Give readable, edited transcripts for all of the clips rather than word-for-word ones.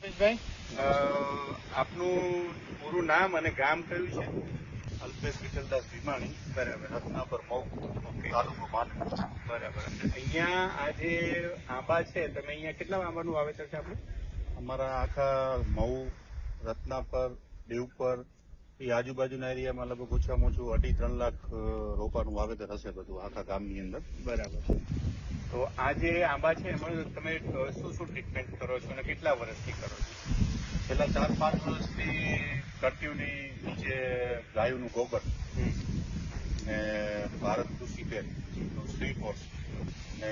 રમેશભાઈ, આપનું પૂરું નામ અને ગામ કયું છે? અલ્પેશ વિઠ્ઠલદાસ ભીમાણી, બરાબર, રત્નાપર મહુ, તાલુકો માંડવી. બરાબર. અહીંયા આ જે આંબા છે, તમે અહીંયા કેટલા આંબાનું વાવેતર છે આપણે? અમારા આખા મહુ, રત્નાપર, દેવપર એ આજુબાજુના એરિયામાં લગભગ ઓછામાં ઓછું 2.5-3 લાખ રોપાનું વાવેતર હશે બધું આખા ગામની અંદર. બરાબર. તો આ જે આંબા છે એમાં તમે શું શું ટ્રીટમેન્ટ કરો છો અને કેટલા વર્ષથી કરો છો? છેલ્લા 4-5 વર્ષથી કન્ટિન્યુની નીચે ગાયોનું ગોબર ને ભારત કૃષિ પેન શ્રી ફોર્સ ને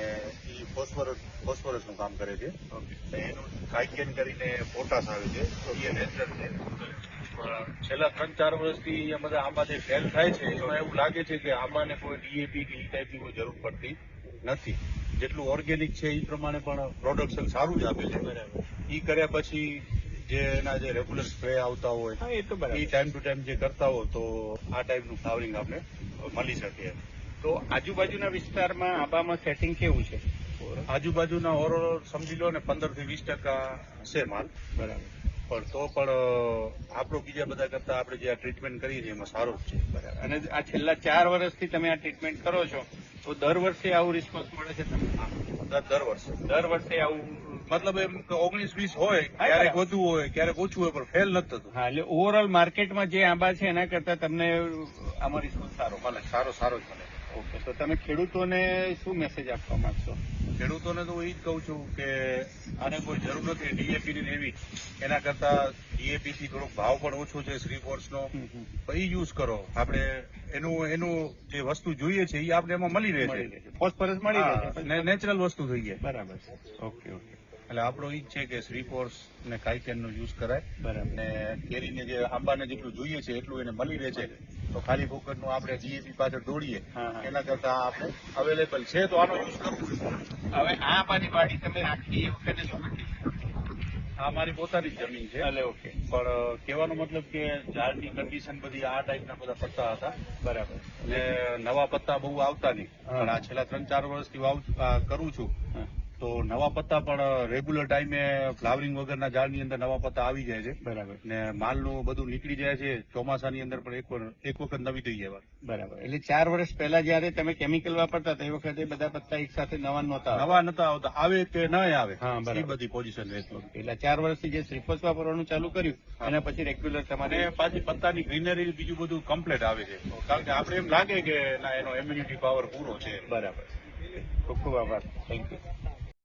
એ ફોસ્ફરસનું કામ કરે છે. એનું કાઇકેન કરીને પોટાશ આવે છે, એ નેચરલ છે. છેલ્લા 3-4 વર્ષથી અહીંયા બધા આંબા જે ફેલ થાય છે એમાં એવું લાગે છે કે આંબાને કોઈ ડીએપી કે એ ટાઈપની કોઈ જરૂર પડતી નથી. જેટલું ઓર્ગેનિક છે એ પ્રમાણે પણ પ્રોડક્શન સારું જ આપે છે. બરાબર. એ કર્યા પછી જે એના જે રેગ્યુલર સ્પ્રે આવતા હોય હા, એ તો બરાબર. એ ટાઈમ ટુ ટાઈમ જે કરતા હોય તો આ ટાઈપનું ફ્લાવરિંગ આપણે મળી શકે. તો આજુબાજુના વિસ્તારમાં આંબામાં સેટિંગ કેવું છે? આજુબાજુના ઓવરઓલ સમજી લો ને 15-20% હશે માલ. બરાબર. પણ તો પણ આપણો બીજા બધા કરતા આપણે જે આ ટ્રીટમેન્ટ કરીએ છીએ એમાં સારો જ છે. બરાબર. અને આ છેલ્લા 4 વર્ષથી તમે આ ટ્રીટમેન્ટ કરો છો તો દર વર્ષે આવું રિસ્પોન્સ મળે છે તમને? દર વર્ષે આવું મતલબ એમ કે 19-20 હોય, ક્યારેક વધુ હોય, ક્યારેક ઓછું હોય, પણ ફેલ નથી થતું. હા, એટલે ઓવરઓલ માર્કેટમાં જે આંબા છે એના કરતા તમને આમાં રિસ્પોન્સ સારો મને સારો જ મળે. ઓકે. તો તમે ખેડૂતોને શું મેસેજ આપવા માંગશો? ખેડૂતોને તો હું એ જ કહું છું કે આને કોઈ જરૂર નથી ડીએપી ની એવી. એના કરતા ડીએપી થી થોડોક ભાવ પણ ઓછો છે શ્રી ફોર્સનો, તો એ યુઝ કરો. આપણે એનું જે વસ્તુ જોઈએ છે એ આપણે એમાં મળી રહે છે. ફોસ્ફરસ મળી રહે છે, નેચરલ વસ્તુ થઈ જાય. બરાબર. Okay okay. એટલે આપણો ઈ જ છે કે શ્રી ફોર્સ ને કાઇકેન નો યુઝ કરાય. બરાબર. ને કેરીને જે આંબાને જેટલું જોઈએ છે એટલું એને મળી રહે છે. તો ખાલી ફોકટ નું આપણે જીએપી પાછળ દોડીએ એના કરતા આપણે અવેલેબલ છે તો આનો યુઝ કરવું. હવે આ આંબાની વાડી તમે રાખી એ વખતે શું કરી? આ મારી પોતાની જ જમીન છે. ભલે. ઓકે. પણ કહેવાનો મતલબ કે ઝાડની કન્ડિશન બધી આ ટાઈપના બધા પત્તા હતા. બરાબર. એટલે નવા પત્તા બહુ આવતા નહીં. પણ આ છેલ્લા 3-4 વર્ષથી કરું છું તો નવા પત્તા પણ રેગ્યુલર ટાઈમે ફ્લાવરિંગ વગરના ઝાડની અંદર નવા પત્તા આવી જાય છે. બરાબર. ને માલનું બધું નીકળી જાય છે. ચોમાસાની અંદર પણ એક વખત નવી થઈ જાય. બરાબર. એટલે 4 વર્ષ પહેલા જયારે તમે કેમિકલ વાપરતા હતા એ વખતે બધા પત્તા એક સાથે નવા નતા આવતા. આવે કે ન આવે એ બધી પોઝિશન રહેતી. એટલે 4 વર્ષથી જે શ્રીફોસ વાપરવાનું ચાલુ કર્યું એના પછી રેગ્યુલર તમારે પાછી પત્તાની ગ્રીનરી બીજું બધું કમ્પ્લીટ આવે છે. કારણ કે આપણે એમ લાગે કે ના એનો ઇમ્યુનિટી પાવર પૂરો છે. બરાબર. ખૂબ ખૂબ આભાર. Thank you.